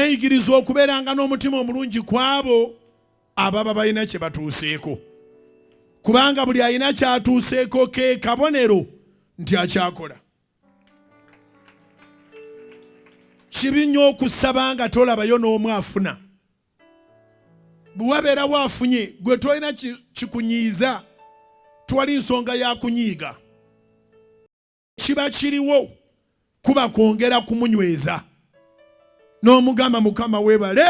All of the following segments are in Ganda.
mweyigirize okubeeranga n'omutima omulungi kwabo ababa balina kye batuuseeko, kubanga buli alina kyatuuseeko ke kabonero nti akyakola. Kibi nnyo okusaba nga tolabayo n'omu afuna. Bwe wabeerawo afunye gwe tolina kikunyiiza, twali nsonga ya kunyiiga. Kiba kiriwo kuba kwongera kumunyweza n'omugamba Mukama weebale,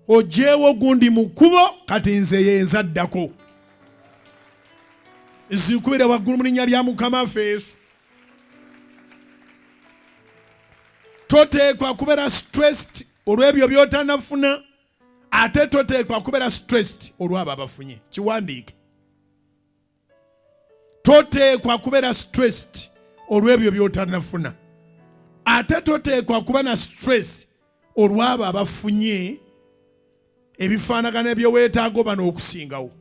ogyewo gundi mu kkubo, kati nze yenza ddako. Zikubire waggulu mu linnya lya Mukama waffe Yesu. Toteekwa kubeera stressed olw'ebyo by'otanafuna, ate toteekwa kubeera stressed olw'abo abafunye. Kiwandiike. Toteekwa kubeera stressed olw'ebyo by'otanafuna, ate toteekwa kuba na stress olw'abo abafunye ebifaanagana ebyoweetaaga bano okusingawo.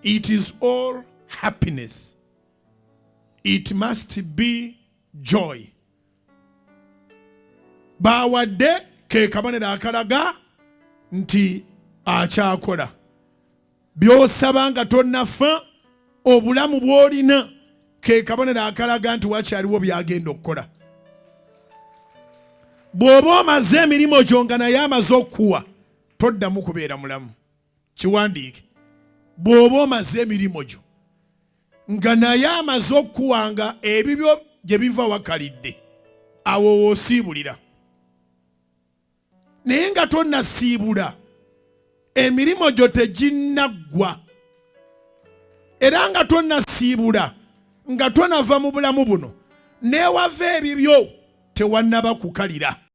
It is all happiness. It must be joy. Bawadde ke kabonero akalaga nti akyakola. By'osaba nga tonnafa, obulamu bw'olina ke kabonero akalaga nti wakyaliwo byagenda okukola. Bw'oba omaze emirimu gyo nga naye amaze okuwa, toddamu kubeera mulamu. Kiwandiike. Bw'oba omaze emirimu gyo nga naye amaze okuwa nga ebibyo gye biva wakalidde, awo woosiibulira. Naye nga tonnasiibula, emirimu gyo teginnaggwa, era nga tonnasiibula, nga tonava mu bulamu buno, neewava ebibyo tewannaba kukalira.